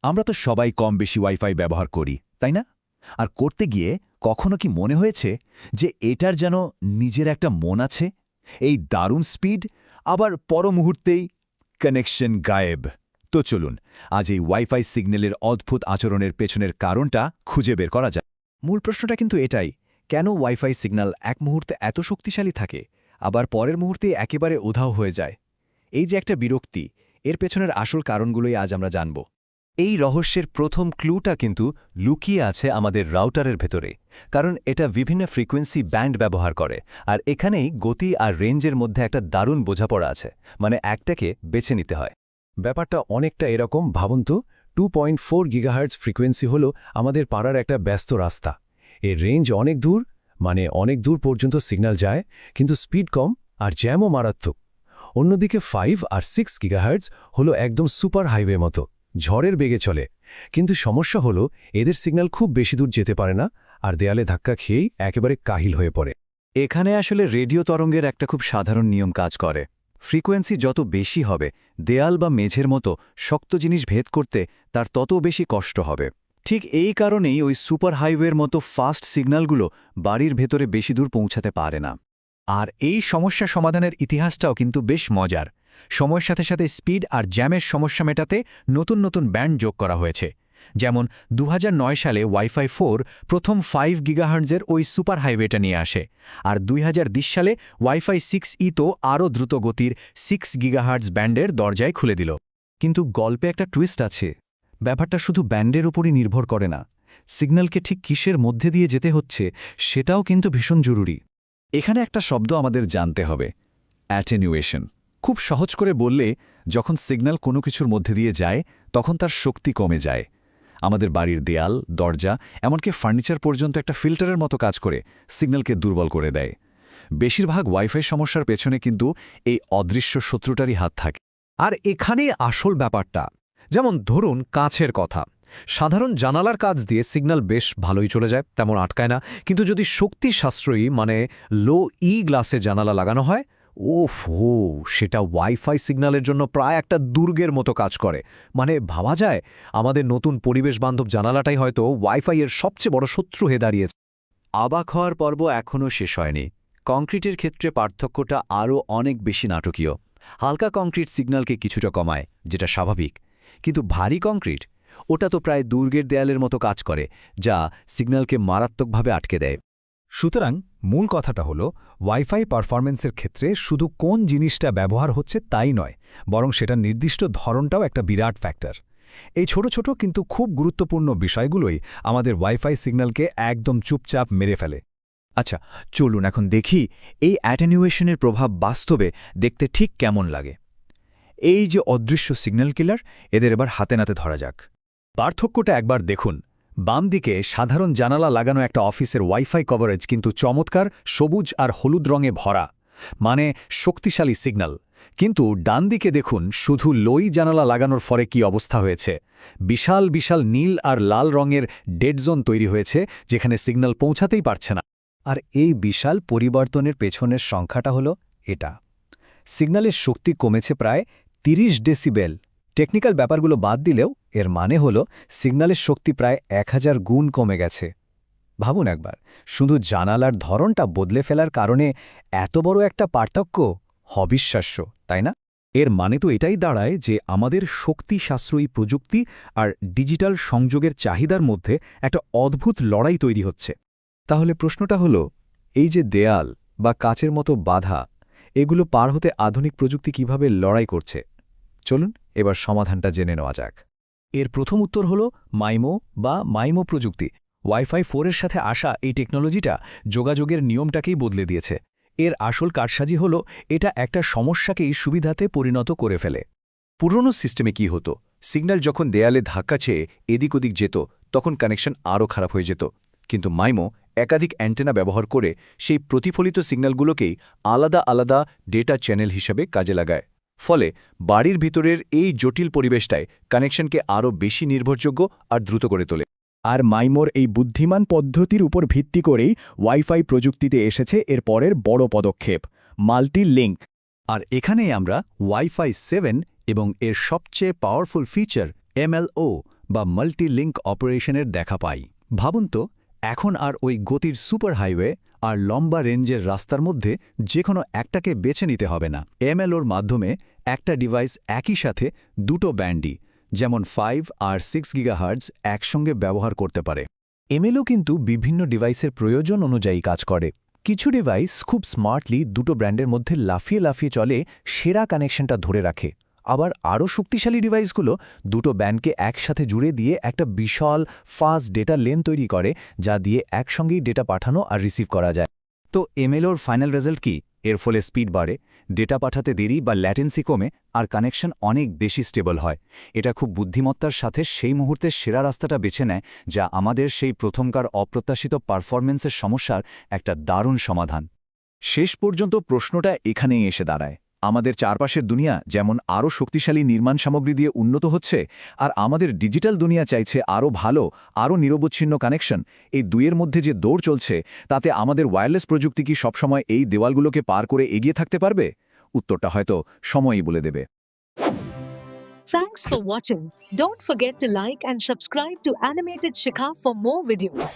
আমরা তো সবাই কম বেশি ওয়াইফাই ব্যবহার করি তাই না? আর করতে গিয়ে কখনো কি মনে হয়েছে যে এটার যেন নিজের একটা মন আছে, এই দারুণ স্পিড, আবার পর মুহূর্তেই কানেকশন গায়েব? তো চলুন আজ এই ওয়াইফাই সিগন্যালের অদ্ভুত আচরণের পেছনের কারণটা খুঁজে বের করা যায়। মূল প্রশ্নটা কিন্তু এটাই, কেন ওয়াইফাই সিগন্যাল এক মুহূর্তে এত শক্তিশালী থাকে, আবার পরের মুহূর্তে একেবারে উধাও হয়ে যায়? এই যে একটা বিরক্তি, এর পেছনের আসল কারণগুলোই আজ আমরা জানব। এই রহস্যের প্রথম ক্লুটা কিন্তু লুকিয়ে আছে আমাদের রাউটারের ভেতরে, কারণ এটা বিভিন্ন ফ্রিকোয়েন্সি ব্যান্ড ব্যবহার করে, আর এখানেই গতি আর রেঞ্জের মধ্যে একটা দারুণ বোঝাপড়া আছে, মানে একটাকে বেছে নিতে হয়। ব্যাপারটা অনেকটা এরকম ভাবুন তো, 2.4 গিগাহার্টজ ফ্রিকোয়েন্সি হলো আমাদের পাড়ার একটা ব্যস্ত রাস্তা। এর রেঞ্জ অনেক দূর, মানে অনেক দূর পর্যন্ত সিগন্যাল যায়, কিন্তু স্পিড কম আর জ্যামও মারাত্মক। অন্যদিকে 5 আর 6 গিগাহার্টজ হলো একদম সুপার হাইওয়ে মতো, ঝড়ের বেগে চলে। কিন্তু সমস্যা হলো এদের সিগন্যাল খুব বেশি দূর যেতে পারে না, আর দেয়ালে ধাক্কা খেয়েই একেবারে কাহিল হয়ে পড়ে। এখানে আসলে রেডিও তরঙ্গের একটা খুব সাধারণ নিয়ম কাজ করে। ফ্রিকোয়েন্সি যত বেশি হবে, দেয়াল বা মেঝের মতো শক্ত জিনিস ভেদ করতে তার তত বেশি কষ্ট হবে। ঠিক এই কারণেই ওই সুপার হাইওয়ের মতো ফাস্ট সিগন্যালগুলো বাড়ির ভেতরে বেশি দূর পৌঁছাতে পারে না। আর এই সমস্যা সমাধানের ইতিহাসটাও কিন্তু বেশ মজার। সময়ের সাথে সাথে স্পিড আর জ্যামের সমস্যা মেটাতে নতুন নতুন ব্যান্ড যোগ করা হয়েছে। যেমন 2009 সালে ওয়াইফাই 4 প্রথম 5 গিগাহার্টজের ওই সুপার হাইওয়েটা নিয়ে আসে, আর 2020 সালে ওয়াইফাই 6E তো আরও দ্রুত গতির 6 গিগাহার্টজ ব্যান্ডের দরজায় খুলে দিল। কিন্তু গল্পে একটা টুইস্ট আছে। ব্যাপারটা শুধু ব্যান্ডের উপরই নির্ভর করে না, সিগন্যালকে ঠিক কিসের মধ্যে দিয়ে যেতে হচ্ছে সেটাও কিন্তু ভীষণ জরুরি। এখানে একটা শব্দ আমাদের জানতে হবে, অ্যাটেনুয়েশন। খুব সহজ করে বললে, যখন সিগন্যাল কোনো কিছুর মধ্যে দিয়ে যায় তখন তার শক্তি কমে যায়। আমাদের বাড়ির দেয়াল, দরজা, এমনকি ফার্নিচার পর্যন্ত একটা ফিল্টারের মতো কাজ করে সিগন্যালকে দুর্বল করে দেয়। বেশিরভাগ ওয়াইফাই সমস্যার পেছনে কিন্তু এই অদৃশ্য শত্রুটারই হাত থাকে। আর এখানেই আসল ব্যাপারটা। যেমন ধরুন কাছের কথা, সাধারণ জানালার কাজ দিয়ে সিগন্যাল বেশ ভালোই চলে যায়, তেমন আটকায় না। কিন্তু যদি শক্তি সাশ্রয়ী মানে লো গ্লাসে জানালা লাগানো হয়, ওফো, সেটা ওয়াইফাই সিগন্যালের জন্য প্রায় একটা দুর্গের মতো কাজ করে। মানে ভাবা যায় আমাদের নতুন পরিবেশ বান্ধব জানালাটাই হয়তো ওয়াইফাইয়ের সবচেয়ে বড় শত্রু হয়ে দাঁড়িয়েছে। অবাক হওয়ার পর্ব এখনও শেষ হয়নি। কংক্রিটের ক্ষেত্রে পার্থক্যটা আরও অনেক বেশি নাটকীয়। হালকা কংক্রিট সিগন্যালকে কিছুটা কমায়, যেটা স্বাভাবিক, কিন্তু ভারী কংক্রিট, ওটা তো প্রায় দুর্গের দেয়ালের মতো কাজ করে, যা সিগন্যালকে মারাত্মকভাবে আটকে দেয়। সুতরাং মূল কথাটা হলো, ওয়াইফাই পারফরম্যান্সের ক্ষেত্রে শুধু কোন জিনিসটা ব্যবহার হচ্ছে তাই নয়, বরং সেটার নির্দিষ্ট ধরনটাও একটা বিরাট ফ্যাক্টর। এই ছোট ছোট কিন্তু খুব গুরুত্বপূর্ণ বিষয়গুলোই আমাদের ওয়াইফাই সিগন্যালকে একদম চুপচাপ মেরে ফেলে। আচ্ছা, চলুন এখন দেখি এই অ্যাটেনুয়েশনের প্রভাব বাস্তবে দেখতে ঠিক কেমন লাগে। এই যে অদৃশ্য সিগন্যাল কিলার, এদের এবার হাতে নাতে ধরা যাক। পার্থক্যটা একবার দেখুন। বাম দিকে সাধারণ জানালা লাগানো একটা অফিসের ওয়াইফাই কভারেজ কিন্তু চমৎকার সবুজ আর হলুদ রঙে ভরা, মানে শক্তিশালী সিগন্যাল। কিন্তু ডান দিকে দেখুন শুধু লোই জানালা লাগানোর ফলে কি অবস্থা হয়েছে। বিশাল বিশাল নীল আর লাল রঙের ডেড জোন তৈরি হয়েছে, যেখানে সিগন্যাল পৌঁছাতেই পারছে না। আর এই বিশাল পরিবর্তনের পেছনের সংখ্যাটা হলো এটা। সিগন্যালের শক্তি কমেছে প্রায় 30 ডেসিবেল। টেকনিক্যাল ব্যাপারগুলো বাদ দিলেও এর মানে হলো সিগন্যালের শক্তি প্রায় 1000 গুণ কমে গেছে। ভাবুন একবার, শুধু জানালার ধরনটা বদলে ফেলার কারণে এত বড় একটা পার্থক্য, অবিশ্বাস্য, তাই না? এর মানে তো এটাই দাঁড়ায় যে আমাদের শক্তি সাশ্রয়ী প্রযুক্তি আর ডিজিটাল সংযোগের চাহিদার মধ্যে একটা অদ্ভুত লড়াই তৈরি হচ্ছে। তাহলে প্রশ্নটা হলো, এই যে দেয়াল বা কাচের মতো বাধা, এগুলো পার হতে আধুনিক প্রযুক্তি কিভাবে লড়াই করছে? চলুন এবার সমাধানটা জেনে নেওয়া যাক। এর প্রথম উত্তর হলো মাইমো বা মাইমো প্রযুক্তি। ওয়াইফাই 4 এর সাথে আসা এই টেকনোলজিটা যোগাযোগের নিয়মটাকেই বদলে দিয়েছে। এর আসল কারসাজি হলো এটা একটা সমস্যাকেই সুবিধাতে পরিণত করে ফেলে। পুরনো সিস্টেমে কি হতো, সিগন্যাল যখন দেয়ালে ধাক্কা চেয়ে এদিক ওদিক যেত তখন কানেকশন আরও খারাপ হয়ে যেত। কিন্তু মাইমো একাধিক অ্যান্টেনা ব্যবহার করে সেই প্রতিফলিত সিগন্যালগুলোকেই আলাদা আলাদা ডেটা চ্যানেল হিসেবে কাজে লাগায়। ফলে বাড়ির ভিতরের এই জটিল পরিবেশটায় কানেকশনকে আরও বেশি নির্ভরযোগ্য আর দ্রুত করে তোলে। আর মাইমোর এই বুদ্ধিমান পদ্ধতির উপর ভিত্তি করেই ওয়াইফাই প্রযুক্তিতে এসেছে এর পরের বড় পদক্ষেপ, মাল্টি লিঙ্ক। আর এখানেই আমরা ওয়াইফাই 7 এবং এর সবচেয়ে পাওয়ারফুল ফিচার MLO বা মাল্টি লিঙ্ক অপারেশনের দেখা পাই। ভাবুন তো, এখন আর ওই গতির সুপার হাইওয়ে আর লম্বা রেঞ্জের রাস্তার মধ্যে যে কোনো একটাকে বেছে নিতে হবে না। এমএলওর মাধ্যমে একটা ডিভাইস একই সাথে দুটো ব্যান্ডই, যেমন 5 আর 6 গিগাহার্টজ একসঙ্গে ব্যবহার করতে পারে। এমএলও কিন্তু বিভিন্ন ডিভাইসের প্রয়োজন অনুযায়ী কাজ করে। কিছু ডিভাইস খুব স্মার্টলি দুটো ব্র্যান্ডের মধ্যে লাফিয়ে লাফিয়ে চলে, সেরা কানেকশনটা ধরে রাখে। আবার আরও শক্তিশালী ডিভাইসগুলো দুটো ব্যান্ডকে একসাথে জুড়ে দিয়ে একটা বিশাল ফাস্ট ডেটা লেন তৈরি করে, যা দিয়ে একসঙ্গেই ডেটা পাঠানো আর রিসিভ করা যায়। তো এমএলওর ফাইনাল রেজাল্ট কি? এর ফলে স্পিড বাড়ে, ডেটা পাঠাতে দেরি বা ল্যাটেন্সি কমে, আর কানেকশন অনেক বেশি স্টেবল হয়। এটা খুব বুদ্ধিমত্তার সাথে সেই মুহূর্তে সেরা রাস্তাটা বেছে নেয়, যা আমাদের সেই প্রথমকার অপ্রত্যাশিত পারফরম্যান্সের সমস্যার একটা দারুণ সমাধান। শেষ পর্যন্ত প্রশ্নটা এখানেই এসে দাঁড়ায়। আমাদের চারপাশের দুনিয়া যেমন আরও শক্তিশালী নির্মাণ সামগ্রী দিয়ে উন্নত হচ্ছে, আর আমাদের ডিজিটাল দুনিয়া চাইছে আরও ভালো, আরও নিরবচ্ছিন্ন কানেকশন। এই দুইয়ের মধ্যে যে দৌড় চলছে, তাতে আমাদের ওয়্যারলেস প্রযুক্তি কি সবসময় এই দেওয়ালগুলোকে পার করে এগিয়ে থাকতে পারবে? উত্তরটা হয়তো সময়ই বলে দেবে। Thanks for watching. Don't forget to like and subscribe to Animated Shikha for more videos.